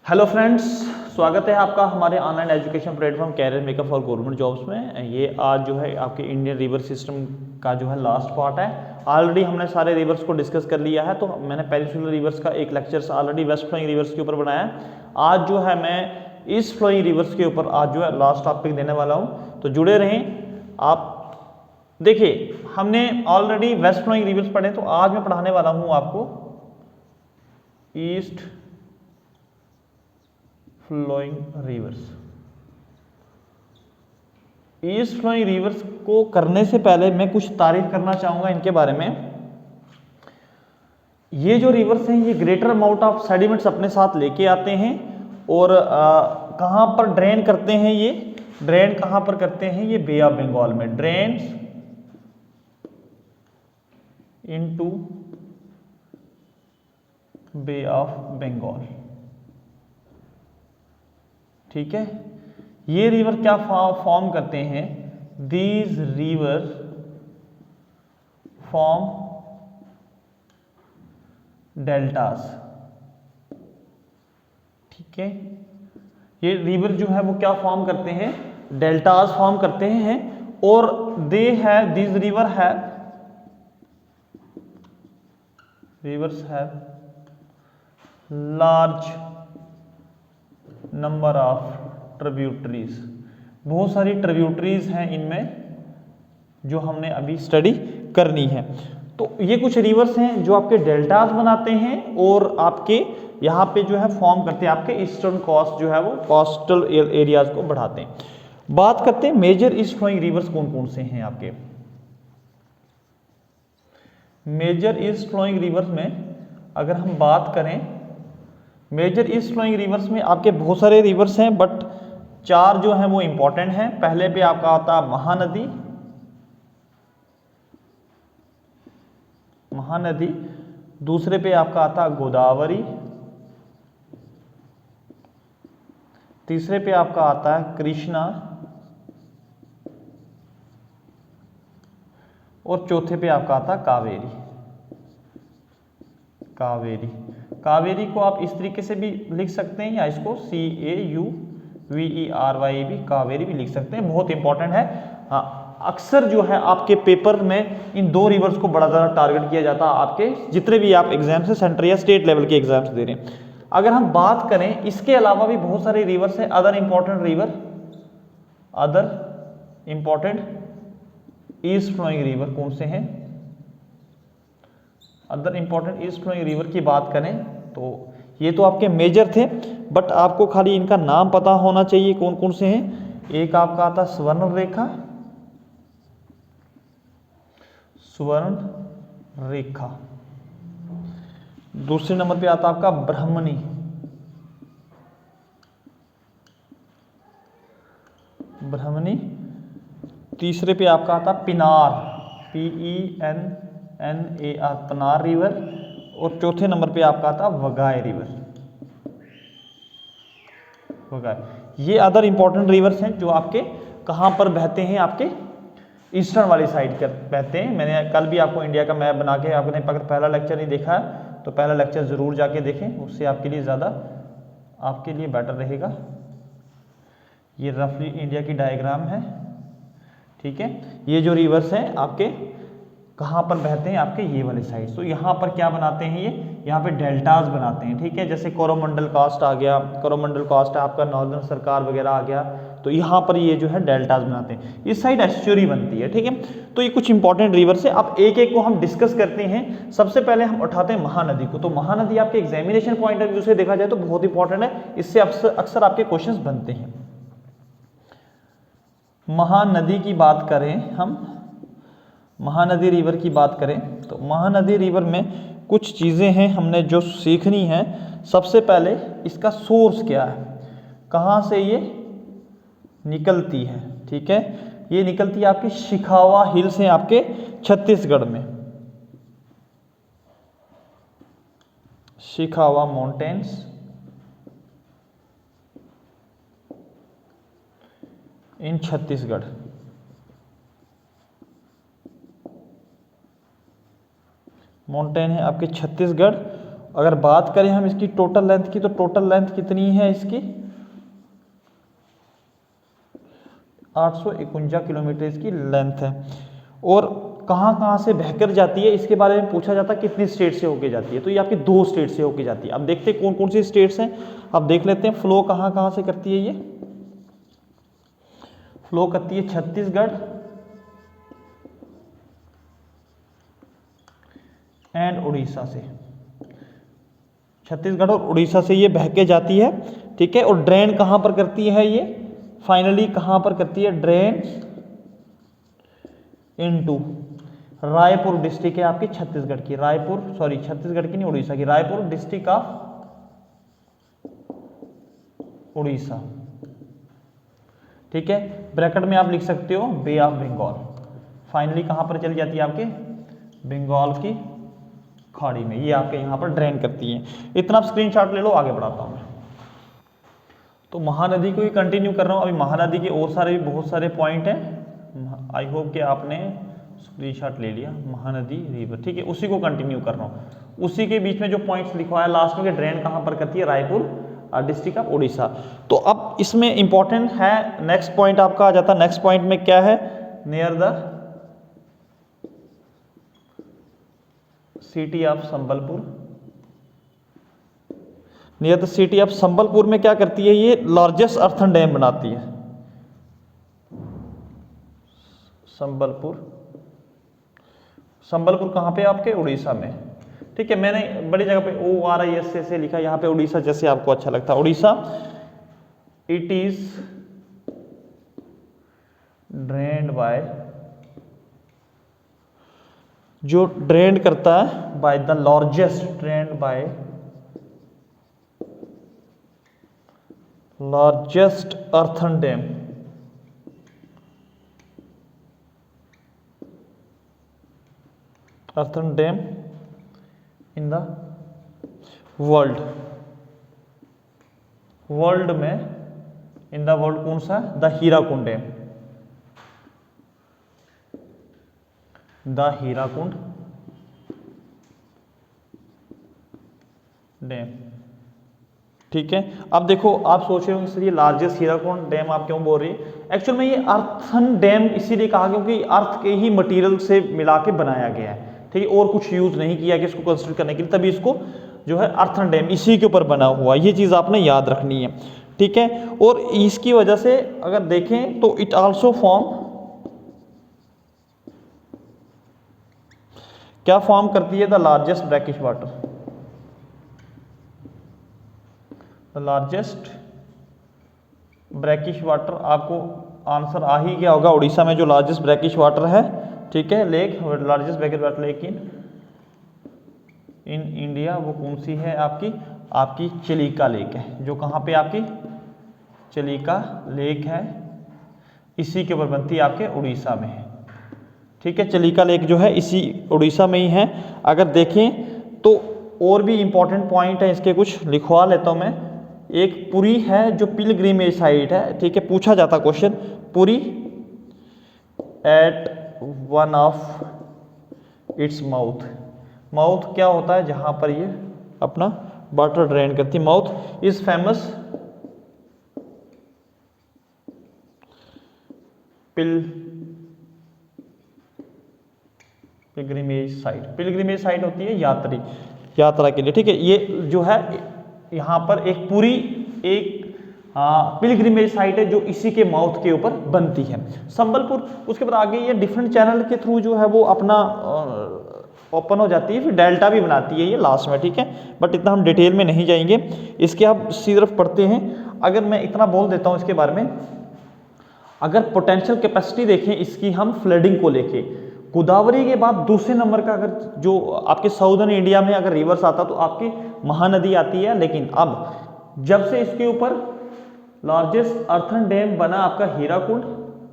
Hello friends, स्वागत है आपका हमारे online education platform career makeup for government jobs में। ये आज जो है आपके इंडियन रिवर सिस्टम का जो है लास्ट पार्ट है। ऑलरेडी हमने सारे रिवर्स को डिस्कस कर लिया है। तो मैंने पेनिनसुलर रिवर्स का एक lecture already west flowing rivers के ऊपर बनाया है। आज जो है मैं ईस्ट फ्लोइंग रिवर्स के ऊपर आज जो है लास्ट टॉपिक देने वाला हूँ, तो जुड़े रहें आप। देखिए, हमने ऑलरेडी वेस्ट फ्लोइंग रिवर्स पढ़े, तो आज मैं पढ़ाने वाला हूँ आपको east flowing rivers. East flowing rivers को करने से पहले मैं कुछ तारीफ करना चाहूंगा इनके बारे में। ये जो रिवर्स हैं, ये ग्रेटर अमाउंट ऑफ सेडिमेंट्स अपने साथ लेके आते हैं और कहां पर ड्रेन करते हैं। ये ड्रेन कहां पर करते हैं? ये बे ऑफ बंगाल में drains into bay of Bengal. ठीक है, ये रिवर क्या फॉर्म करते हैं? These river form deltas. ठीक है, ये रिवर जो है वो क्या फॉर्म करते हैं? डेल्टास फॉर्म करते हैं। और दे है दीज रिवर है रिवर्स है लार्ज नंबर ऑफ ट्रिब्यूटरीज। बहुत सारी ट्रिब्यूटरीज हैं इनमें जो हमने अभी स्टडी करनी है। तो ये कुछ रिवर्स हैं जो आपके डेल्टास बनाते हैं और आपके यहाँ पे जो है फॉर्म करते हैं, आपके ईस्टर्न कोस्ट जो है वो कोस्टल एरियाज को बढ़ाते हैं। बात करते हैं मेजर ईस्ट फ्लोइंग रिवर्स कौन कौन से हैं आपके। मेजर ईस्ट फ्लोइंग रिवर्स में अगर हम बात करें, मेजर ईस्ट फ्लोइंग रिवर्स में आपके बहुत सारे रिवर्स हैं, बट चार जो हैं वो इंपॉर्टेंट हैं। पहले पे आपका आता महानदी, महानदी। दूसरे पे आपका आता गोदावरी। तीसरे पे आपका आता है कृष्णा। और चौथे पे आपका आता कावेरी। कावेरी, कावेरी को आप इस तरीके से भी लिख सकते हैं या इसको CAUVERY भी कावेरी भी लिख सकते हैं। बहुत इंपॉर्टेंट है। हाँ, अक्सर जो है आपके पेपर में इन दो रिवर्स को बड़ा ज़्यादा टारगेट किया जाता है, आपके जितने भी आप एग्जाम से सेंट्रल या स्टेट लेवल के एग्जाम्स दे रहे हैं। अगर हम बात करें, इसके अलावा भी बहुत सारे रिवर्स हैं। Other important river, other important east flowing river कौन से हैं? Other important east flowing river की बात करें तो ये तो आपके मेजर थे, बट आपको खाली इनका नाम पता होना चाहिए कौन कौन से हैं। एक आपका आता स्वर्ण रेखा, स्वर्ण रेखा। दूसरे नंबर पे आता आपका ब्रह्मणी, ब्रह्मणी। तीसरे पे आपका आता पिनार, PENNAR, पनार रिवर। और चौथे नंबर पे आपका आता वगाई रिवर, वगाई। ये अदर इंपॉर्टेंट रिवर्स हैं जो आपके कहां पर बहते हैं? आपके ईस्टर्न वाली साइड के बहते हैं। मैंने कल भी आपको इंडिया का मैप बना के, आपने अगर पहला लेक्चर नहीं देखा है तो पहला लेक्चर जरूर जाके देखें, उससे आपके लिए ज़्यादा आपके लिए बेटर रहेगा। ये रफली इंडिया की डायग्राम है। ठीक है, ये जो रिवर्स हैं आपके कहाँ पर बहते हैं? आपके ये वाले साइड। तो यहाँ पर क्या बनाते हैं? ये यहाँ पे डेल्टास बनाते हैं। ठीक है, जैसे कोरोमंडल कास्ट आ गया, कोरोमंडल कास्ट है आपका, नॉर्दर्न सरकार वगैरह आ गया, तो यहाँ पर ये जो है डेल्टास बनाते हैं। इस साइड एस्चुरी बनती है। ठीक है, तो ये कुछ इंपॉर्टेंट रिवर्स है। अब एक एक को हम डिस्कस करते हैं। सबसे पहले हम उठाते हैं महानदी को। तो महानदी आपके एग्जामिनेशन पॉइंट ऑफ व्यू से देखा जाए तो बहुत इंपॉर्टेंट है, इससे अक्सर आपके क्वेश्चन बनते हैं। महानदी की बात करें हम, महानदी रिवर की बात करें तो महानदी रिवर में कुछ चीज़ें हैं हमने जो सीखनी है। सबसे पहले इसका सोर्स क्या है, कहाँ से ये निकलती है। ठीक है, ये निकलती है आपकी शिखावा हिल्स हैं आपके छत्तीसगढ़ में, शिखावा माउंटेन्स इन छत्तीसगढ़। माउंटेन है आपके छत्तीसगढ़ अगर बात करें हम इसकी टोटल लेंथ की, तो टोटल लेंथ कितनी है इसकी 851 किलोमीटर इसकी लेंथ है। और कहाँ से बहकर जाती है इसके बारे में पूछा जाता है, कितनी स्टेट से होके जाती है, तो ये आपकी 2 स्टेट से होके जाती है। अब देखते हैं कौन कौन सी स्टेट्स हैं, अब देख लेते हैं फ्लो कहाँ से करती है। ये फ्लो करती है छत्तीसगढ़ एंड उड़ीसा से, छत्तीसगढ़ और उड़ीसा से ये बह के जाती है, ठीक है। और ड्रेन कहाँ पर करती है ये, फाइनली कहाँ पर करती है, ड्रेन इनटू रायपुर डिस्ट्रिक्ट है आपकी छत्तीसगढ़ की, छत्तीसगढ़ की नहीं, उड़ीसा की, रायपुर डिस्ट्रिक्ट ऑफ उड़ीसा, ठीक है। ब्रैकेट में आप लिख सकते हो बे ऑफ बंगाल। फाइनली कहां पर चली जाती है आपके, बंगाल की खाड़ी में, ये आपके यहां पर ड्रेन करती है। इतना आप स्क्रीनशॉट ले लो, आगे बढ़ाता हूं मैं। तो महानदी को ही कंटिन्यू कर रहा हूं, अभी महानदी के और सारे बहुत सारे पॉइंट हैं, आई होप कि आपने स्क्रीनशॉट ले लिया। महानदी रिवर, ठीक है, उसी को कंटिन्यू कर रहा हूँ। उसी के बीच में जो पॉइंट्स लिखवाया लास्ट में कि ड्रेन कहाँ पर करती है, रायपुर डिस्ट्रिक्ट ऑफ उड़ीसा। तो अब इसमें इंपॉर्टेंट है, नेक्स्ट पॉइंट आपका आ जाता है। नेक्स्ट पॉइंट में क्या है, near the city of Sambalpur. Near the city of Sambalpur में क्या करती है, ये लार्जेस्ट अर्थन डैम बनाती है। संबलपुर कहाँ पे आपके, उड़ीसा में, ठीक है। मैंने बड़ी जगह पे ORISA से लिखा, यहाँ पे उड़ीसा जैसे आपको अच्छा लगता है, Odisha. It is drained by, जो ड्रेन्ड करता है by the largest, drained by largest earthen dam, earthen dam in the world में, इन द वर्ल्ड कौन सा, the Hirakud dam, the Hirakud dam, ठीक है। अब देखो आप सोच रहे हो सर ये लार्जेस्ट हीराकुंड डैम आप क्यों बोल रही है, एक्चुअल में ये अर्थन डैम इसीलिए कहा क्योंकि अर्थ के ही मटेरियल से मिला के बनाया गया है, ठीक है, और कुछ यूज नहीं किया कि इसको कंसिडर करने के लिए, तभी इसको जो है अर्थन डैम इसी के ऊपर बना हुआ, ये चीज़ आपने याद रखनी है, ठीक है। और इसकी वजह से अगर देखें तो इट आल्सो फॉर्म, क्या फॉर्म करती है, the largest brackish water, the largest brackish water. आपको आंसर आ ही गया होगा, उड़ीसा में जो लार्जेस्ट ब्रैकिश वाटर है, ठीक है, lake, largest brackish water lake in India, वो कौन सी है आपकी चिलिका लेक है, जो कहाँ पे आपकी चिलिका लेक है, इसी के ऊपर बनती है आपके उड़ीसा में है, ठीक है। चिलिका लेक जो है इसी उड़ीसा में ही है। अगर देखें तो और भी इंपॉर्टेंट पॉइंट है इसके, कुछ लिखवा लेता हूँ मैं। एक पुरी है जो पिलग्रिमेज साइट है, ठीक है, पूछा जाता question, Puri at one of its mouth, mouth क्या होता है जहां पर ये अपना वाटर ड्रेन करती है, mouth is famous pilgrimage site, pilgrimage site होती है यात्रा के लिए, ठीक है। ये जो है यहाँ पर एक पूरी एक पिलग्रिमेज साइट है जो इसी के माउथ के ऊपर बनती है, संबलपुर। उसके बाद आगे ये डिफरेंट चैनल के थ्रू जो है वो अपना ओपन हो जाती है, फिर डेल्टा भी बनाती है ये लास्ट में, ठीक है। बट इतना हम डिटेल में नहीं जाएंगे, इसके आप सिर्फ पढ़ते हैं। अगर मैं इतना बोल देता हूँ इसके बारे में, अगर पोटेंशियल कैपेसिटी देखें इसकी हम फ्लडिंग को लेके, गोदावरी के बाद दूसरे नंबर का अगर जो आपके साउदर्न इंडिया में अगर रिवर्स आता तो आपकी महानदी आती है। लेकिन अब जब से इसके ऊपर लार्जेस्ट अर्थन डैम बना आपका हीराकुंड,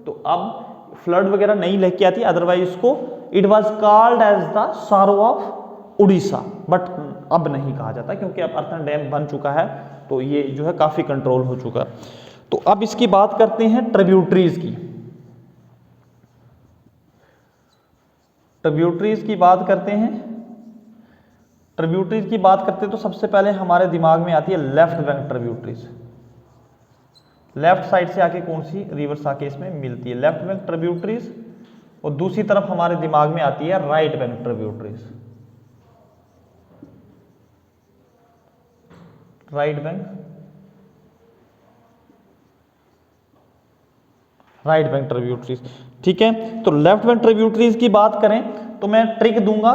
तो अब फ्लड वगैरह नहीं लेके आती, अदरवाइज इसको it was called as the sorrow of Odisha, but अब नहीं कहा जाता क्योंकि अब अर्थन डैम बन चुका है, तो ये जो है काफी कंट्रोल हो चुका। तो अब इसकी बात करते हैं ट्रिब्यूटरीज की। ट्रिब्यूटरीज की बात करते हैं ट्रिब्यूटरीज की बात करते हैं तो सबसे पहले हमारे दिमाग में आती है left bank tributaries. Left side से आके कौन सी रिवर्स आके इसमें मिलती है, लेफ्ट बैंक ट्रिब्यूटरीज। और दूसरी तरफ हमारे दिमाग में आती है right bank tributaries. Right bank tributaries, ठीक है। तो लेफ्ट बैंक ट्रिब्यूटरीज की बात करें तो मैं ट्रिक दूंगा,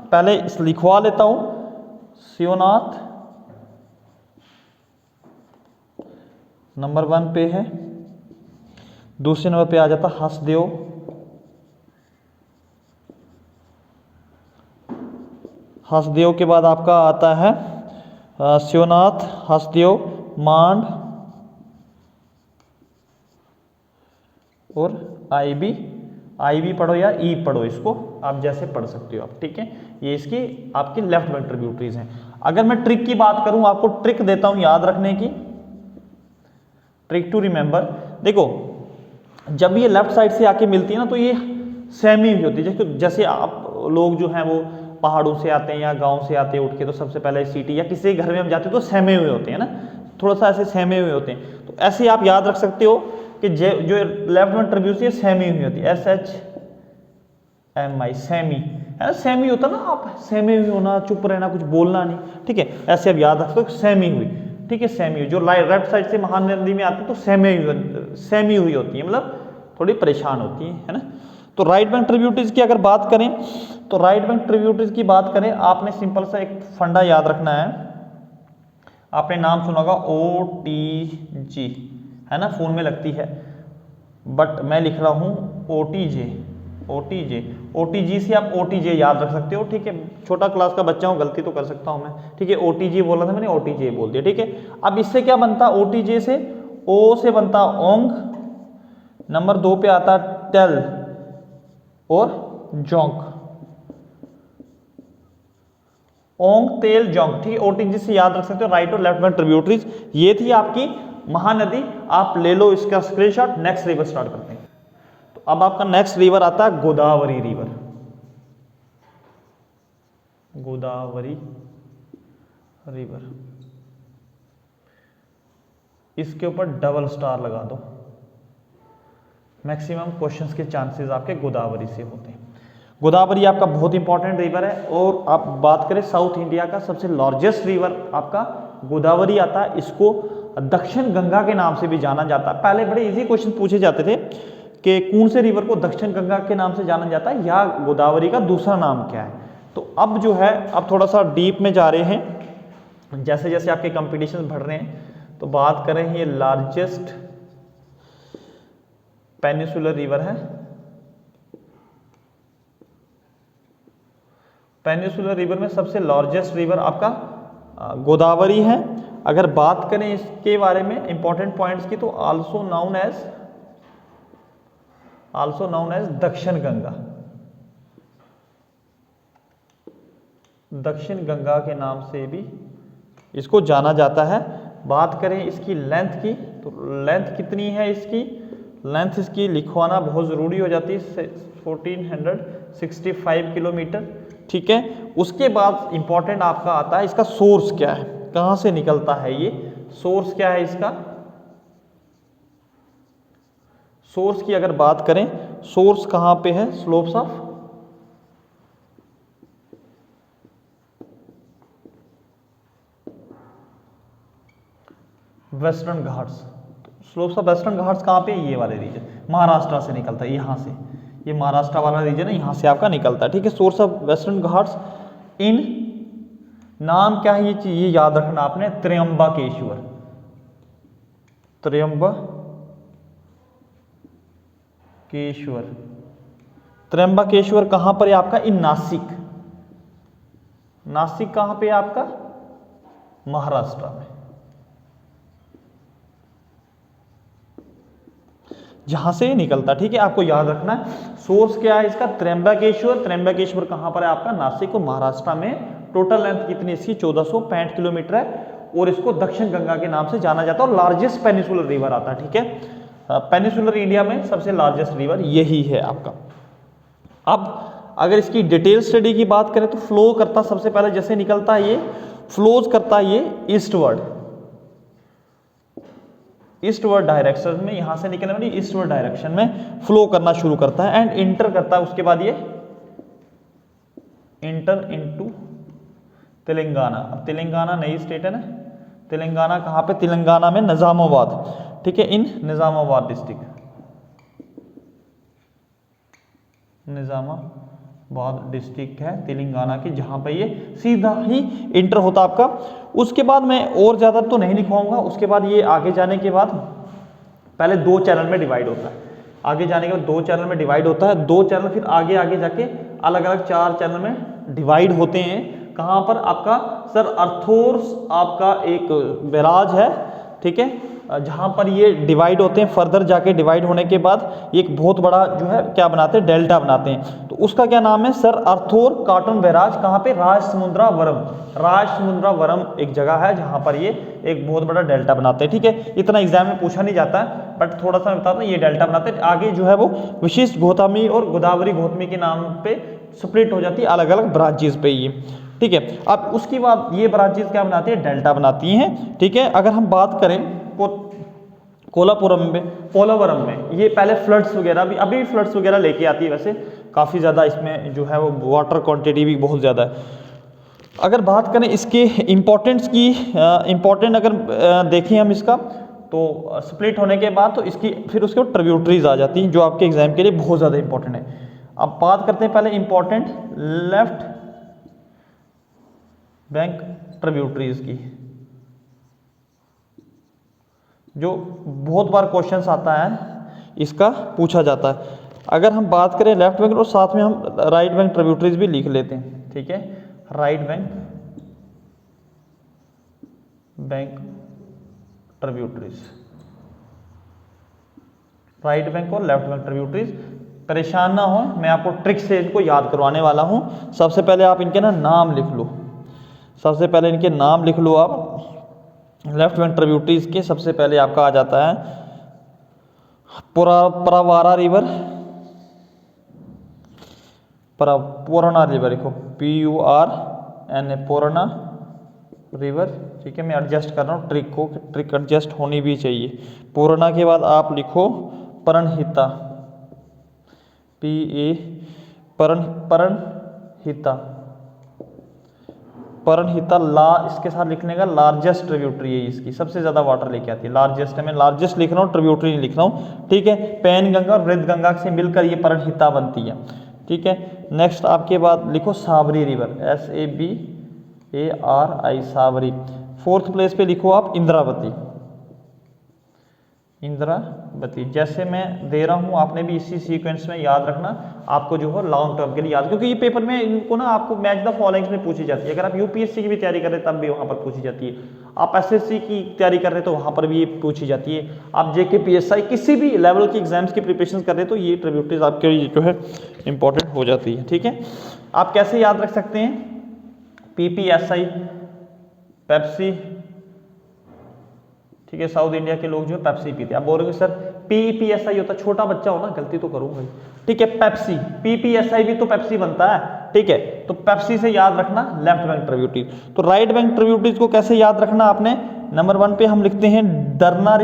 पहले इस लिखवा लेता हूं। शिवनाथ नंबर 1 पे है, दूसरे नंबर पे आ जाता हसदेव, हसदेव के बाद आपका आता है शिवनाथ, हसदेव, मांड और आई बी पढ़ो या ई पढ़ो, इसको आप जैसे पढ़ सकते हो आप, ठीक है। ये इसकी आपकी लेफ्ट बैंक ट्रिब्यूटरीज हैं। अगर मैं ट्रिक की बात करूं, आपको ट्रिक देता हूं याद रखने की, ट्रिक टू रिमेंबर। देखो जब ये लेफ्ट साइड से आके मिलती है ना तो ये सेमी हुई होती है। जैसे आप लोग जो हैं वो पहाड़ों से आते हैं या गांव से आते हैं उठ के, तो सबसे पहले सिटी या किसी घर में हम जाते हैं तो सहमे हुए होते हैं ना, थोड़ा सा ऐसे सहमे हुए होते हैं। तो ऐसे आप याद रख सकते हो कि जो लेफ्ट में ट्रिब्यूटरी है सेमी हुई होती है, SHMI सेमी है ना, सेमी होता ना, आप सहमे हुए होना, चुप रहना, कुछ बोलना नहीं, ठीक है। ऐसे आप याद रखते हो सेमी हुई, ठीक है। सेमी हुई जो लेफ्ट साइड से महानदी में आती है तो सेमी हुई होती है, मतलब थोड़ी परेशान होती है ना। तो राइट बैंक ट्रिब्यूटरीज की अगर बात करें तो राइट बैंक ट्रिब्यूटरीज की बात करें, आपने सिंपल सा एक फंडा याद रखना है। आपने नाम सुना होगा OTG, है ना, फोन में लगती है, बट मैं लिख रहा हूं OTG से आप OTJ याद रख सकते हो, ठीक है। छोटा क्लास का बच्चा हूं, गलती तो कर सकता हूं मैं, ठीक है। OTG बोला था मैंने, OTJ बोल दिया, ठीक है। अब इससे क्या बनता, OTJ से O से बनता ओंग, नंबर 2 पे आता टेल और जोंक, ओंग तेल जोंक, ठीक है। OTG से याद रख सकते हो राइट और लेफ्ट बैंक ट्रिब्यूटरीज। ये थी आपकी महानदी, आप ले लो इसका स्क्रीनशॉट। नेक्स्ट रिवर स्टार्ट करते हैं। तो अब आपका नेक्स्ट रिवर आता है गोदावरी रिवर। गोदावरी रिवर, इसके ऊपर डबल स्टार लगा दो, मैक्सिमम क्वेश्चंस के चांसेस आपके गोदावरी से होते हैं। गोदावरी आपका बहुत इंपॉर्टेंट रिवर है। और आप बात करें साउथ इंडिया का सबसे लार्जेस्ट रिवर आपका गोदावरी आता है। इसको दक्षिण गंगा के नाम से भी जाना जाता है। पहले बड़े इजी क्वेश्चन पूछे जाते थे कि कौन से रिवर को दक्षिण गंगा के नाम से जाना जाता है या गोदावरी का दूसरा नाम क्या है। तो अब जो है, अब थोड़ा सा डीप में जा रहे हैं, जैसे जैसे आपके कंपटीशन बढ़ रहे हैं। तो बात करें, ये लार्जेस्ट पेनिसुलर रिवर है, पेनिसुलर रिवर में सबसे लार्जेस्ट रिवर आपका गोदावरी है। अगर बात करें इसके बारे में इंपॉर्टेंट पॉइंट्स की, तो आल्सो नाउन एज दक्षिण गंगा, दक्षिण गंगा के नाम से भी इसको जाना जाता है। बात करें इसकी लेंथ की, तो लेंथ कितनी है इसकी, लेंथ इसकी लिखवाना बहुत ज़रूरी हो जाती है, 1465 किलोमीटर, ठीक है। उसके बाद इंपॉर्टेंट आपका आता है इसका सोर्स क्या है, कहाँ से निकलता है ये, सोर्स क्या है इसका। सोर्स की अगर बात करें, सोर्स कहाँ पे है, slopes of western Ghats. Slopes of western Ghats कहाँ पे, ये वाले रीजन, महाराष्ट्र से निकलता है, यहाँ से, ये महाराष्ट्र वाला रीजन है, यहाँ से आपका निकलता है, ठीक है। सोर्स ऑफ वेस्टर्न घाट्स इन, नाम क्या है ये याद रखना आपने, त्र्यंबकेश्वर, त्र्यंबकेश्वर कहां पर है आपका, इन नासिक, नासिक कहां पे है आपका, महाराष्ट्र में, जहां से निकलता, ठीक है। आपको याद रखना है सोर्स क्या है इसका, त्र्यंबकेश्वर। त्र्यंबकेश्वर कहां पर है आपका, नासिक और महाराष्ट्र में। टोटल लेंथ कितनी इसकी, 1465 किलोमीटर है। और इसको दक्षिण गंगा के नाम से जाना जाता है और लार्जेस्ट पेनिसुलर रिवर आता है, ठीक है। पेनिसुलर इंडिया में सबसे लार्जेस्ट रिवर यही है आपका। अब अगर इसकी डिटेल स्टडी की बात करें तो फ्लो करता सबसे पहले जैसे निकलता है ये फ्लोज करता है ये ईस्टवर्ड डायरेक्शन में, यहां से निकलने वाली ईस्टवर्ड डायरेक्शन में फ्लो करना शुरू करता है एंड इंटर करता है, उसके बाद ये इंटर इनटू तेलंगाना। अब तेलंगाना नई स्टेट है ना, तेलंगाना कहाँ पे, तेलंगाना में निजामाबाद, ठीक है, इन निजामाबाद डिस्ट्रिक्ट, निजामाबाद डिस्ट्रिक्ट है तेलंगाना की, जहां पे ये सीधा ही इंटर होता आपका। उसके बाद मैं और ज़्यादा तो नहीं लिखवाऊंगा, उसके बाद ये आगे जाने के बाद पहले 2 चैनल में डिवाइड होता है, आगे जाने के बाद 2 चैनल में डिवाइड होता है, 2 चैनल फिर आगे आगे जाके अलग अलग 4 चैनल में डिवाइड होते हैं। कहाँ पर आपका सर अर्थोर्स आपका एक बैराज है, ठीक है, जहाँ पर ये डिवाइड होते हैं, फर्दर जाके डिवाइड होने के बाद एक बहुत बड़ा जो है क्या बनाते हैं, डेल्टा बनाते हैं, तो उसका क्या नाम है सर अर्थोर कॉटन बैराज। कहाँ पे, राजसमुंद्रावरम, राजसमुंद्रावरम एक जगह है जहाँ पर ये एक बहुत बड़ा डेल्टा बनाते हैं, ठीक है। इतना एग्जाम में पूछा नहीं जाता है बट थोड़ा सा मैं बताता हूँ, ये डेल्टा बनाते हैं, आगे जो है वो विशिष्ट गौतमी और गोदावरी गौतमी के नाम पे स्प्लिट हो जाती है अलग अलग ब्रांचेस पे ये, ठीक है। अब उसकी बाद ये ब्रांचेस क्या बनाती है, डेल्टा बनाती हैं, ठीक है। अगर हम बात करें कोलापुरम में, पोलावरम में, ये पहले फ्लड्स वगैरह भी, अभी भी फ्लड्स वगैरह लेके आती है, वैसे काफ़ी ज़्यादा इसमें जो है वो वाटर क्वांटिटी भी बहुत ज़्यादा है। अगर बात करें इसके इम्पोर्टेंस की, इम्पोर्टेंट अगर देखें हम इसका, तो स्प्लिट होने के बाद तो इसकी फिर उसके बाद ट्रिब्यूटरीज आ जाती हैं जो आपके एग्जाम के लिए बहुत ज़्यादा इंपॉर्टेंट है। अब बात करते हैं पहले इम्पोर्टेंट लेफ्ट बैंक ट्रिब्यूटरीज की, जो बहुत बार क्वेश्चंस आता है, इसका पूछा जाता है। अगर हम बात करें लेफ्ट बैंक और साथ में हम राइट बैंक ट्रिब्यूटरीज भी लिख लेते हैं, ठीक है, right bank tributaries, right bank और लेफ्ट बैंक ट्रिब्यूटरीज। परेशान ना हो, मैं आपको ट्रिक से इनको याद करवाने वाला हूं। सबसे पहले आप इनके ना नाम लिख लो, सबसे पहले इनके नाम लिख लो आप। लेफ्ट बैंक ट्रिब्यूटरीज के सबसे पहले आपका आ जाता है प्रवारा रिवर, पूर्णा रिवर, लिखो PURNA, पूर्णा रिवर, ठीक है। मैं एडजस्ट कर रहा हूँ ट्रिक को, ट्रिक एडजस्ट होनी भी चाहिए। पूर्णा के बाद आप लिखो प्रणहिता, प्रणहिता ला, इसके साथ लिखने का लार्जेस्ट ट्रिब्यूटरी है इसकी, सबसे ज्यादा वाटर लेके आती है, लार्जेस्ट है, मैं लार्जेस्ट लिख रहा हूँ, ट्रिब्यूटरी नहीं लिख रहा हूँ, ठीक है। पैन गंगा और वृद्ध गंगा से मिलकर ये प्रणहिता बनती है, ठीक है। नेक्स्ट आपके बाद लिखो Sabari river, SABARI, Sabari. 4th place पे लिखो आप इंद्रावती, इंद्रावती। जैसे मैं दे रहा हूँ आपने भी इसी सीक्वेंस में याद रखना, आपको जो है लॉन्ग टर्म के लिए याद, क्योंकि ये पेपर में इनको ना आपको मैच द फॉलोइंग्स में पूछी जाती है। अगर आप UPSC की भी तैयारी कर रहे हैं तब भी वहाँ पर पूछी जाती है, आप SSC की तैयारी कर रहे हैं तो वहाँ पर भी ये पूछी जाती है, आप JK PSI किसी भी लेवल की एग्जाम्स की प्रिपरेशन कर रहे हैं तो ये ट्रिब्यूटरीज आपके लिए जो है इंपॉर्टेंट हो जाती है, ठीक है। आप कैसे याद रख सकते हैं, PPSI, पेप्सी, ठीक है, साउथ इंडिया के लोग जो है पेप्सी पीते हैं। आप बोलोगे सर PPSI होता, छोटा बच्चा हो ना, गलती तो करूंगा, ठीक है। पेप्सी, PPSI भी तो पेप्सी बनता है, ठीक है, तो पेप्सी से याद रखना लेफ्ट बैंक ट्रिब्यूटरीज। तो राइट बैंक ट्रिब्यूटरीज को कैसे याद रखना आपने, नंबर 1 पे हम लिखते हैं डरना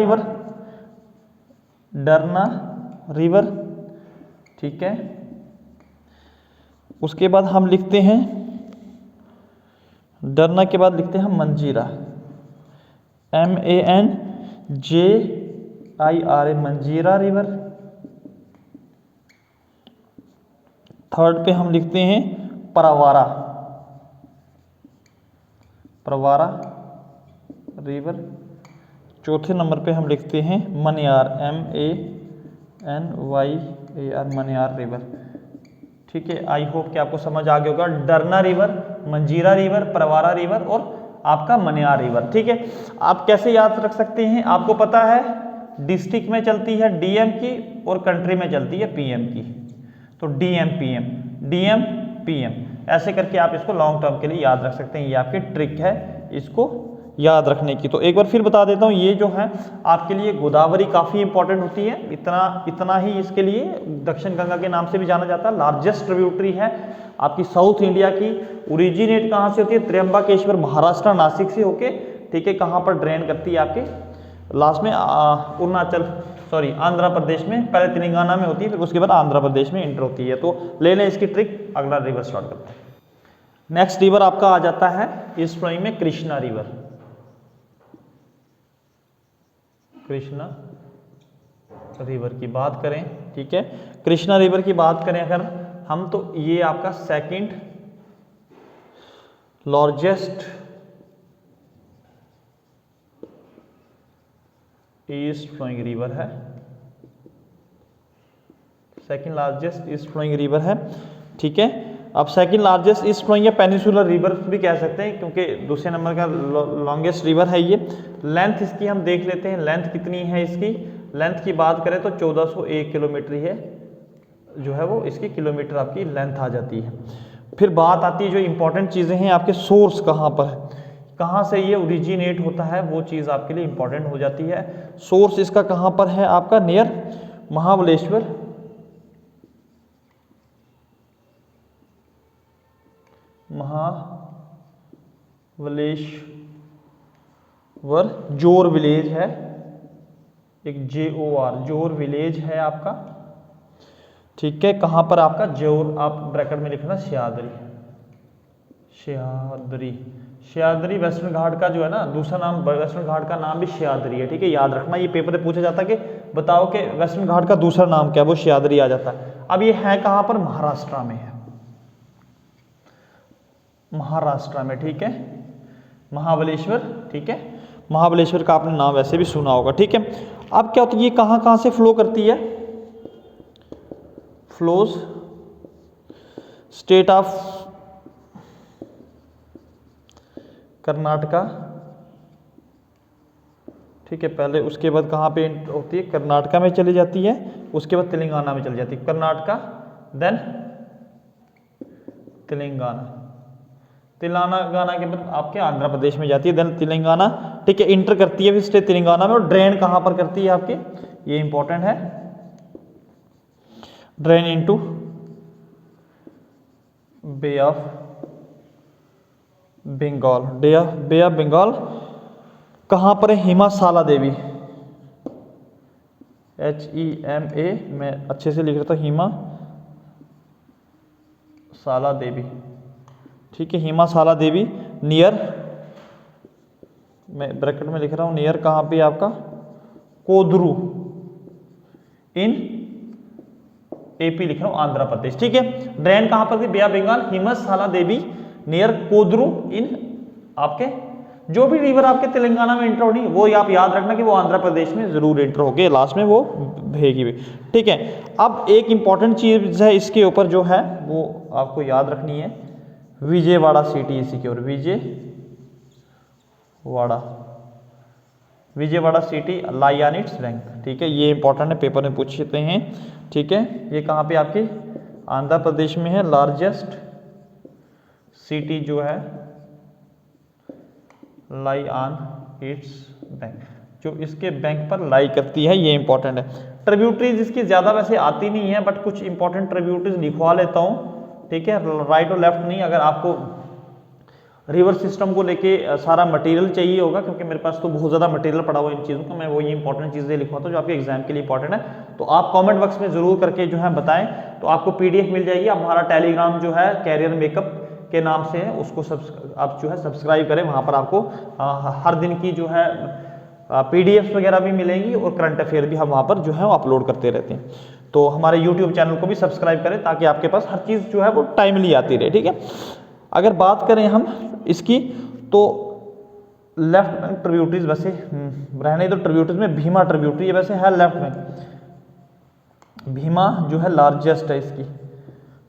रिवर, ठीक है। उसके बाद हम लिखते हैं, डरना के बाद लिखते हैं हम मंजीरा, MANJIRA, मंजीरा रिवर। 3rd पे हम लिखते हैं प्रवारा रिवर। 4th नंबर पे हम लिखते हैं मनियार, MANYAR, मनियार रिवर, ठीक है। आई होप कि आपको समझ आ गया होगा, डरना रिवर, मंजीरा रिवर, प्रवारा रिवर और आपका मनियार रिवर, ठीक है। आप कैसे याद रख सकते हैं, आपको पता है डिस्ट्रिक्ट में चलती है DM की और कंट्री में चलती है PM की, तो DM PM, ऐसे करके आप इसको लॉन्ग टर्म के लिए याद रख सकते हैं। ये आपकी ट्रिक है, इसको याद रखने की। तो एक बार फिर बता देता हूँ, ये जो है आपके लिए गोदावरी काफ़ी इंपॉर्टेंट होती है, इतना ही इसके लिए दक्षिण गंगा के नाम से भी जाना जाता है। लार्जेस्ट ट्रिब्यूटरी है आपकी साउथ इंडिया की। ओरिजिनेट कहाँ से होती है? त्र्यंबकेश्वर महाराष्ट्र नासिक से होके, ठीक है, कहाँ पर ड्रेन करती है आपके लास्ट में आंध्र प्रदेश में, पहले तेलंगाना में होती है, फिर उसके बाद आंध्र प्रदेश में एंटर होती है। तो ले लें इसकी ट्रिक। अगला रिवर स्टार्ट करते हैं। नेक्स्ट रिवर आपका आ जाता है ईस्ट फ्लोइंग में कृष्णा रिवर। कृष्णा रिवर की बात करें, ठीक है, कृष्णा रिवर की बात करें अगर हम, तो ये आपका second largest east flowing river है, second largest east flowing river है, ठीक है। अब सेकंड लार्जेस्ट ईस्ट फ्लोइंग या पेनिसुलर रिवर भी कह सकते हैं, क्योंकि दूसरे नंबर का लॉन्गेस्ट रिवर है ये। लेंथ इसकी हम देख लेते हैं, लेंथ कितनी है इसकी। लेंथ की बात करें तो 1401 किलोमीटर है, जो है वो इसकी किलोमीटर आपकी लेंथ आ जाती है। फिर बात आती है जो इंपॉर्टेंट चीज़ें हैं, आपके सोर्स कहाँ पर है, कहाँ से ये ओरिजिनेट होता है, वो चीज़ आपके लिए इंपॉर्टेंट हो जाती है। सोर्स इसका कहाँ पर है आपका? नियर महाबलेश्वर, जोर विलेज है, एक JOR जोर विलेज है आपका, ठीक है। कहाँ पर आपका? जोर, आप ब्रैकेट में लिखना सह्याद्री वेस्टर्न घाट का जो है ना दूसरा नाम, वेस्टर्न घाट का नाम भी सह्याद्री है, ठीक है, याद रखना। ये पेपर में पूछा जाता है कि बताओ कि वेस्टर्न घाट का दूसरा नाम क्या है, वो सह्याद्री आ जाता है। अब ये है कहाँ पर? महाराष्ट्र में है, महाराष्ट्र में, ठीक है, महाबलेश्वर, ठीक है, महाबलेश्वर का आपने नाम वैसे भी सुना होगा, ठीक है। अब क्या होता है, ये कहाँ से फ्लो करती है? फ्लोज स्टेट ऑफ कर्नाटका, ठीक है, पहले, उसके बाद कहाँ पे होती है? कर्नाटका में चली जाती है, उसके बाद तेलंगाना में चली जाती है। कर्नाटका, देन तेलंगाना के बाद आपके आंध्र प्रदेश में जाती है, देन तेलंगाना, ठीक है, इंटर करती है फिर स्टेट तेलंगाना में। और ड्रेन कहाँ पर करती है आपके? ये इंपॉर्टेंट है, drain into bay of Bengal. Bay of Bengal कहाँ पर है? हिमासाला देवी, HEMA, मैं अच्छे से लिख रहा था, हिमासाला देवी, ठीक है, हिमासाला देवी नियर, मैं ब्रैकेट में लिख रहा हूँ, नियर कहाँ पे आपका? कोदरू इन AP लिख रहा हूँ, आंध्र प्रदेश, ठीक है। ड्रेन कहाँ पर थी? बे ऑफ बंगाल, हिमासाला देवी नियर कोदरू इन, आपके जो भी रिवर आपके तेलंगाना में एंटर होनी, वो आप याद रखना कि वो आंध्र प्रदेश में जरूर एंटर होके लास्ट में वो बहेगी भी, ठीक है। अब एक इंपॉर्टेंट चीज है इसके ऊपर जो है वो आपको याद रखनी है, विजयवाड़ा सिटी इसी की ओर, Vijayawada city lie on its bank, ठीक है, ये इंपॉर्टेंट है, पेपर में पूछते हैं, ठीक है। ये कहाँ पे आपकी? आंध्र प्रदेश में है। लार्जेस्ट सिटी जो है लाई ऑन इट्स बैंक, जो इसके बैंक पर लाई करती है, ये इंपॉर्टेंट है। ट्रिब्यूटरीज इसकी ज्यादा वैसे आती नहीं है, बट कुछ इंपॉर्टेंट ट्रिब्यूटरीज लिखवा लेता हूँ, ठीक है, राइट और लेफ्ट नहीं। अगर आपको रिवर सिस्टम को लेके सारा मटेरियल चाहिए होगा, क्योंकि मेरे पास तो बहुत ज़्यादा मटेरियल पड़ा हुआ है इन चीज़ों का, मैं वो ये इंपॉर्टेंट चीज़ें लिखवाता हूँ जो आपके एग्जाम के लिए इंपॉर्टेंट है। तो आप कमेंट बॉक्स में जरूर करके जो है बताएं, तो आपको PDF मिल जाएगी। आप हमारा टेलीग्राम जो है कैरियर मेकअप के नाम से है, उसको आप जो है सब्सक्राइब करें, वहाँ पर आपको हर दिन की जो है PDFs वगैरह भी मिलेंगी, और करंट अफेयर भी हम वहाँ पर जो है अपलोड करते रहते हैं। तो हमारे YouTube चैनल को भी सब्सक्राइब करें, ताकि आपके पास हर चीज़ जो है वो टाइमली आती रहे, ठीक है। अगर बात करें हम इसकी, तो लेफ्ट बैंक ट्रिब्यूटरीज वैसे रहने तो ट्रिब्यूटरीज में भीमा ट्रिब्यूटरी है, वैसे है लेफ्ट बैंक, भीमा जो है लार्जेस्ट है इसकी,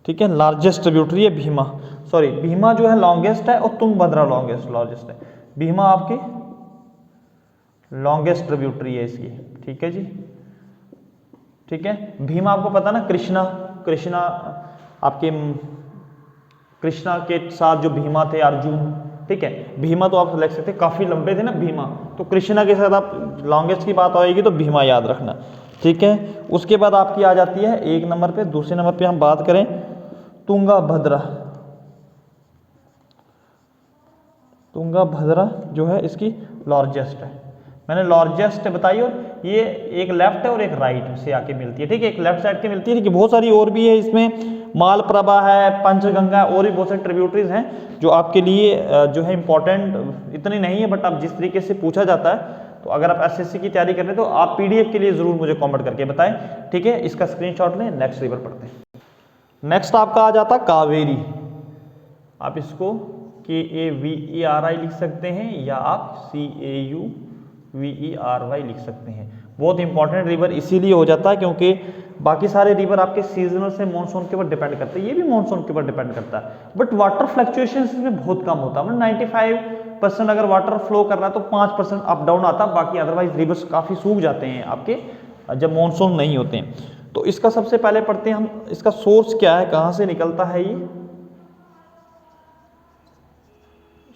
ठीक है, लार्जेस्ट ट्रिब्यूटरी है भीमा, सॉरी भीमा जो है लॉन्गेस्ट है, और तुंगभद्रा लार्जेस्ट है। भीमा आपकी लॉन्गेस्ट ट्रिब्यूटरी है इसकी, ठीक है जी, ठीक है। भीमा आपको पता ना, कृष्णा आपके कृष्णा के साथ जो भीमा थे, अर्जुन, ठीक है। भीमा तो आप लिख सकते हैं, काफ़ी लंबे थे ना भीमा, तो कृष्णा के साथ आप लॉन्गेस्ट की बात आएगी तो भीमा याद रखना, ठीक है। उसके बाद आपकी आ जाती है 1 नंबर पे। दूसरे नंबर पे हम बात करें तुंगाभद्रा। तुंगाभद्रा जो है इसकी लार्जेस्ट है, मैंने लार्जेस्ट बताई, और ये एक लेफ्ट है और एक राइट से आके मिलती है, ठीक है। एक लेफ्ट साइड के मिलती है, ठीक है। बहुत सारी और भी है इसमें, मालप्रभा है, पंचगंगा, और भी बहुत सारे ट्रिब्यूटरीज हैं जो आपके लिए जो है इंपॉर्टेंट इतनी नहीं है, बट अब जिस तरीके से पूछा जाता है, तो अगर आप एसएससी की तैयारी कर रहे हैं तो आप पीडीएफ के लिए जरूर मुझे कमेंट करके बताएं, ठीक है। इसका स्क्रीनशॉट लें। नेक्स्ट रिवर पढ़ते हैं। नेक्स्ट आपका आ जाता कावेरी। आप इसको KAVERI लिख सकते हैं या आप CAUVERY लिख सकते हैं। बहुत इंपॉर्टेंट रिवर इसीलिए हो जाता है क्योंकि बाकी सारे रिवर आपके सीजनल से मानसून के ऊपर डिपेंड करते हैं, ये भी मानसून के ऊपर डिपेंड करता है, बट वाटर फ्लक्चुएशन इसमें बहुत कम होता है। मतलब 95% अगर वाटर फ्लो कर रहा है तो 5% अप डाउन आता है, बाकी अदरवाइज रिवर्स काफ़ी सूख जाते हैं आपके जब मानसून नहीं होते हैं। तो इसका सबसे पहले पढ़ते हैं हम, इसका सोर्स क्या है, कहाँ से निकलता है ये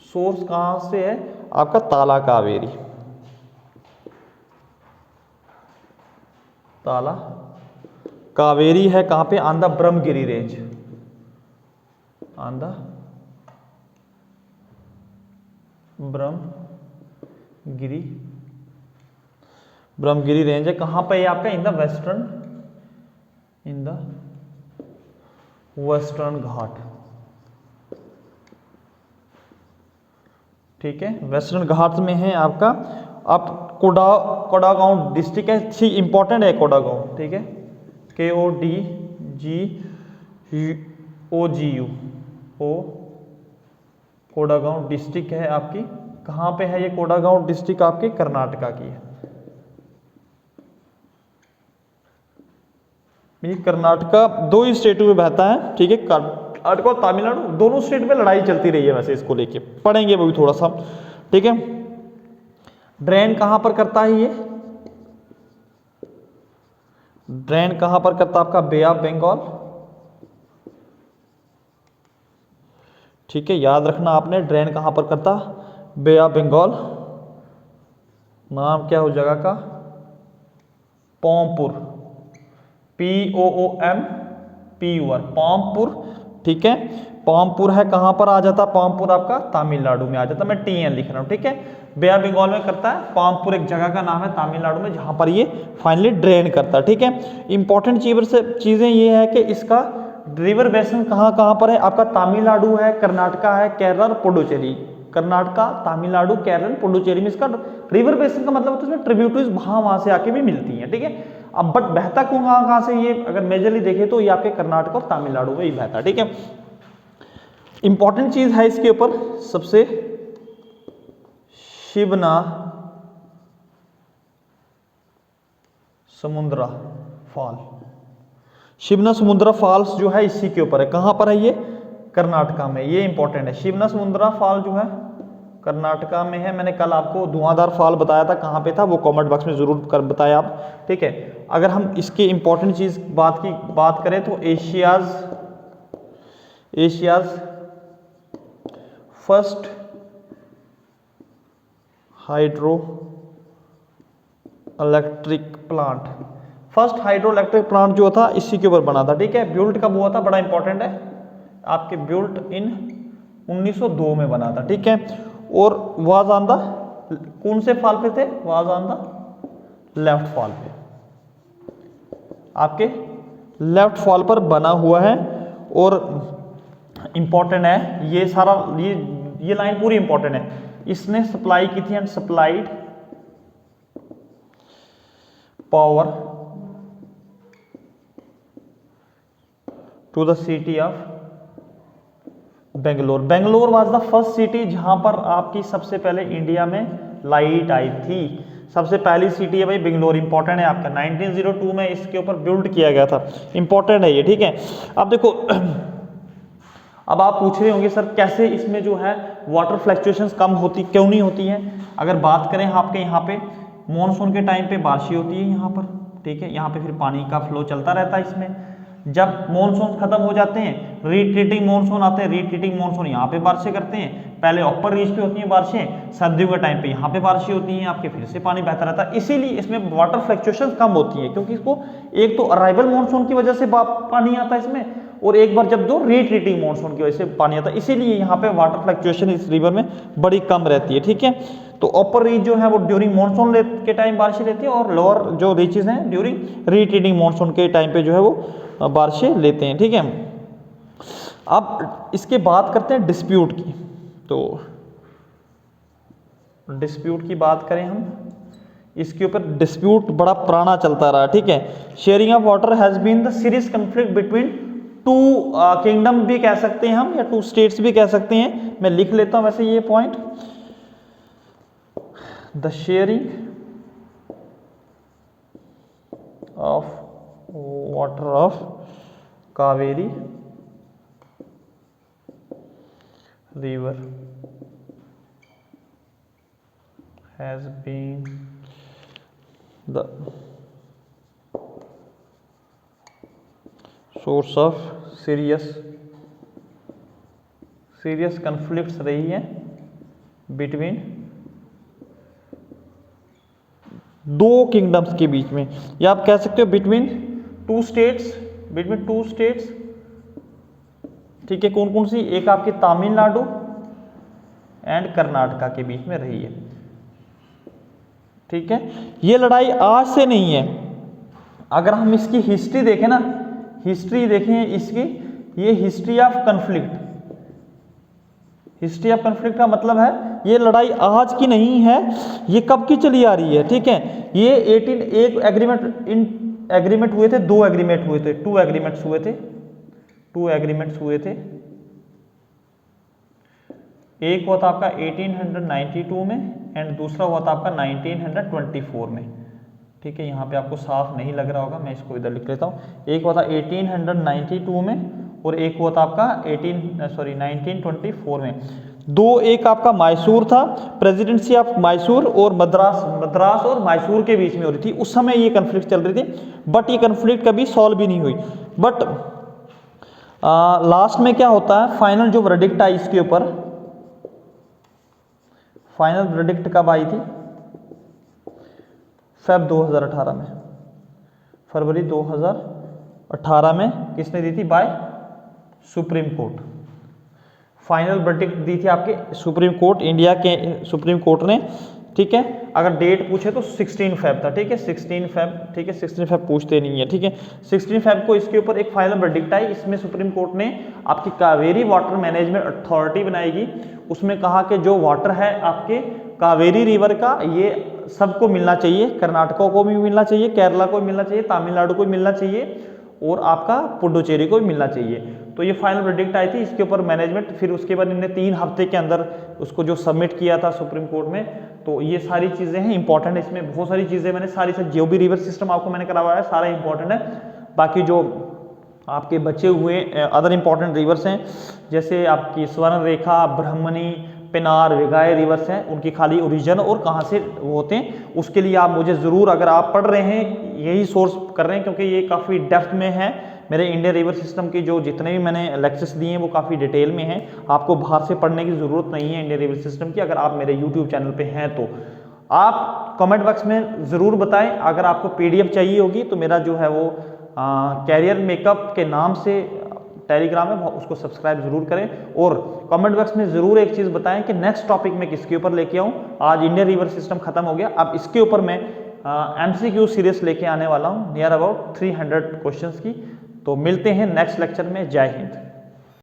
सोर्स, कहाँ से है आपका ताला कावेरी। ताला कावेरी है कहाँ पे, आंध्र ब्रह्मगिरी रेंज, आंध्र ब्रह्मगिरी रेंज है। कहाँ पे है आपका, इन द वेस्टर्न घाट, ठीक है। वेस्टर्न घाट में है आपका। आप कोडागांव डिस्ट्रिक्ट है, ठीक, इंपॉर्टेंट है कोडागांव, ठीक है। KODGOGU कोडागांव डिस्ट्रिक्ट है आपकी। कहाँ पे है ये कोडागांव डिस्ट्रिक्ट, आपके कर्नाटका की है। ये कर्नाटका 2 ही स्टेटों में बहता है, ठीक है। कर्नाटका और तमिलनाडु दोनों स्टेट में लड़ाई चलती रही है, वैसे इसको लेके पढ़ेंगे वो भी थोड़ा सा, ठीक है। ड्रेन कहाँ पर करता है ये, ड्रेन कहाँ पर करता है आपका, बे ऑफ बंगाल, ठीक है। याद रखना आपने, ड्रेन कहाँ पर करता, बे ऑफ बंगाल। नाम क्या हो जगह का, पोमपुर, POOMPUR, पामपुर, ठीक है। पामपुर है कहाँ पर आ जाता, पामपुर आपका तमिलनाडु में आ जाता, मैं TN लिख रहा हूँ, ठीक है। बे ऑफ बंगाल में करता है, पामपुर एक जगह का नाम है तमिलनाडु में जहाँ पर ये फाइनली ड्रेन करता है, ठीक है। इंपॉर्टेंट चीज़ें ये है कि इसका रिवर बेसिन कहाँ कहाँ पर है आपका, तमिलनाडु है, कर्नाटका है, केरल, पुडुचेरी। कर्नाटका, तमिलनाडु, केरल, पुडुचेरी में इसका रिवर बेसिन का मतलब होता है ट्रिब्यूटरीज वहाँ से आके भी मिलती हैं, ठीक है। अब बट बहता कहाँ से, ये अगर मेजरली देखें तो ये आपके कर्नाटक और तमिलनाडु में ही बहता है, ठीक है। इंपॉर्टेंट चीज है इसके ऊपर सबसे, शिवना समुद्रा फॉल। शिवना समुद्रा फॉल्स जो है इसी के ऊपर है। कहाँ पर है ये, कर्नाटका में, ये इंपॉर्टेंट है। शिवना समुद्रा फॉल जो है कर्नाटका में है। मैंने कल आपको धुआंधार फॉल बताया था, कहाँ पे था वो कमेंट बॉक्स में जरूर कर बताया आप, ठीक है। अगर हम इसके इंपॉर्टेंट चीज बात करें तो Asia's first hydro electric plant जो था इसी के ऊपर बना था, ठीक है। बिल्ट कब हुआ था, बड़ा इंपॉर्टेंट है आपके, बिल्ट इन 1902 में बना था, ठीक है। और वाज ऑन द कौन से फॉल पे थे, was on the left fall पे, आपके लेफ्ट फॉल पर बना हुआ है। और इंपॉर्टेंट है ये सारा, ये लाइन पूरी इंपॉर्टेंट है। इसने सप्लाई की थी and supplied power to the city of Bangalore. Bangalore was the first city जहां पर आपकी सबसे पहले इंडिया में लाइट आई थी। सबसे पहली सिटी है भाई बेंगलोर, इंपॉर्टेंट है आपका। 1902 में इसके ऊपर बिल्ड किया गया था, इंपॉर्टेंट है ये, ठीक है। अब देखो अब आप पूछ रहे होंगे सर कैसे इसमें जो है वाटर फ्लक्चुएशंस कम होती, क्यों नहीं होती हैं। अगर बात करें आपके यहाँ पे मानसून के टाइम पे बारिश होती है यहाँ पर, ठीक है। यहाँ पे फिर पानी का फ्लो चलता रहता है इसमें। जब मॉनसून खत्म हो जाते हैं रिट्रीटिंग मॉनसून आते हैं, रिट्रीटिंग मॉनसून यहाँ पे बारिशें करते हैं, पहले अपर रीच पे होती हैं बारिशें, सर्दियों के टाइम पे यहाँ पे बारिशें होती हैं, आपके फिर से पानी बहता रहता है, इसीलिए इसमें वाटर फ्लक्चुएशन कम होती है, क्योंकि इसको एक तो अराइवल मॉनसून की वजह से पानी आता है इसमें, और एक बार जब दो रिट्रीटिंग मॉनसून की वजह से पानी आता है, इसीलिए यहाँ पे वाटर फ्लक्चुएशन इस रिवर में बड़ी कम रहती है। ठीक है, तो अपर रीच जो है वो ड्यूरिंग मॉनसून के टाइम बारिशें लेती है, और लोअर जो रीचेज हैं ड्यूरिंग रिट्रीटिंग मॉनसून के टाइम पे जो है वो बारिशें लेते हैं। ठीक है, अब इसके बात करते हैं डिस्प्यूट की। तो डिस्प्यूट की बात करें हम, इसके ऊपर डिस्प्यूट बड़ा पुराना चलता रहा। ठीक है, sharing of water has been the serious conflict between two kingdom भी कह सकते हैं हम, या टू स्टेट्स भी कह सकते हैं। मैं लिख लेता हूं वैसे ये point, the sharing of water of Kaveri river has been the source of serious conflicts रही है बिटवीन दो किंगडम्स के बीच में, या आप कह सकते हो बिटवीन टू स्टेट्स। ठीक है, कौन कौन सी, एक आपकी तमिलनाडु एंड कर्नाटका के बीच में रही है। ठीक है, ये लड़ाई आज से नहीं है, अगर हम इसकी हिस्ट्री देखें ना, हिस्ट्री देखें इसकी, ये हिस्ट्री ऑफ कन्फ्लिक्ट का मतलब है ये लड़ाई आज की नहीं है, ये कब की चली आ रही है। ठीक है, ये 18 एग्रीमेंट हुए थे, टू एग्रीमेंट्स हुए थे। एक हुआ था आपका 1892 में एंड दूसरा हुआ था आपका 1924 में। ठीक है, यहाँ पे आपको साफ नहीं लग रहा होगा, मैं इसको इधर लिख लेता हूँ। एक हुआ था 1892 में और एक हुआ था आपका 1924 में। दो, एक आपका मैसूर था, प्रेसिडेंसी ऑफ मैसूर और मद्रास और मैसूर के बीच में हो रही थी, उस समय ये कन्फ्लिक्ट चल रही थी, बट ये कन्फ्लिक्ट कभी सॉल्व भी नहीं हुई। बट लास्ट में क्या होता है, फाइनल जो वर्डिक्ट आई इसके ऊपर, फाइनल वर्डिक्ट कब आई थी, फरवरी 2018 में किसने दी थी, by supreme court. Final verdict दी थी आपके सुप्रीम कोर्ट, इंडिया के सुप्रीम कोर्ट ने। ठीक है, अगर डेट पूछे तो 16 फेब था। ठीक है, 16 फेब, ठीक है, 16 फेब पूछते नहीं है। ठीक है, 16 फेब को इसके ऊपर एक फाइनल वर्डिक्ट आई, इसमें सुप्रीम कोर्ट ने आपकी कावेरी वाटर मैनेजमेंट अथॉरिटी बनाएगी, उसमें कहा कि जो वाटर है आपके कावेरी रिवर का, ये सबको मिलना चाहिए, कर्नाटका को भी मिलना चाहिए, केरला को भी मिलना चाहिए, तमिलनाडु को भी मिलना चाहिए और आपका पुडुचेरी को भी मिलना चाहिए। तो ये फाइनल वर्डिक्ट आई थी, इसके ऊपर मैनेजमेंट, फिर उसके बाद इन्होंने 3 हफ्ते के अंदर उसको जो सबमिट किया था सुप्रीम कोर्ट में। तो ये सारी चीज़ें हैं इंपॉर्टेंट, इसमें बहुत सारी चीज़ें मैंने सारी से जो भी रिवर सिस्टम आपको मैंने करवाया है सारा इंपॉर्टेंट है। बाकी जो आपके बचे हुए अदर इंपॉर्टेंट रिवर्स हैं, जैसे आपकी स्वर्ण रेखा, ब्रह्मणी, पेनार, विगाय रिवर्स हैं, उनकी खाली ओरिजिन और कहाँ से वो होते हैं, उसके लिए आप मुझे ज़रूर, अगर आप पढ़ रहे हैं यही सोर्स कर रहे हैं, क्योंकि ये काफ़ी डेप्थ में है, मेरे इंडियन रिवर सिस्टम की जो जितने भी मैंने लेक्चर्स दिए हैं वो काफ़ी डिटेल में हैं, आपको बाहर से पढ़ने की ज़रूरत नहीं है इंडियन रिवर सिस्टम की। अगर आप मेरे यूट्यूब चैनल पे हैं तो आप कमेंट बॉक्स में ज़रूर बताएं। अगर आपको PDF चाहिए होगी तो मेरा जो है वो कैरियर मेकअप के नाम से टेलीग्राम है, उसको सब्सक्राइब जरूर करें, और कमेंट बॉक्स में ज़रूर एक चीज़ बताएं कि नेक्स्ट टॉपिक में किसके ऊपर लेके आऊँ। आज इंडियन रिवर सिस्टम खत्म हो गया, अब इसके ऊपर मैं MCQ सीरीज लेके आने वाला हूँ, नियर अबाउट 300 क्वेश्चंस की। तो मिलते हैं नेक्स्ट लेक्चर में। जय हिंद।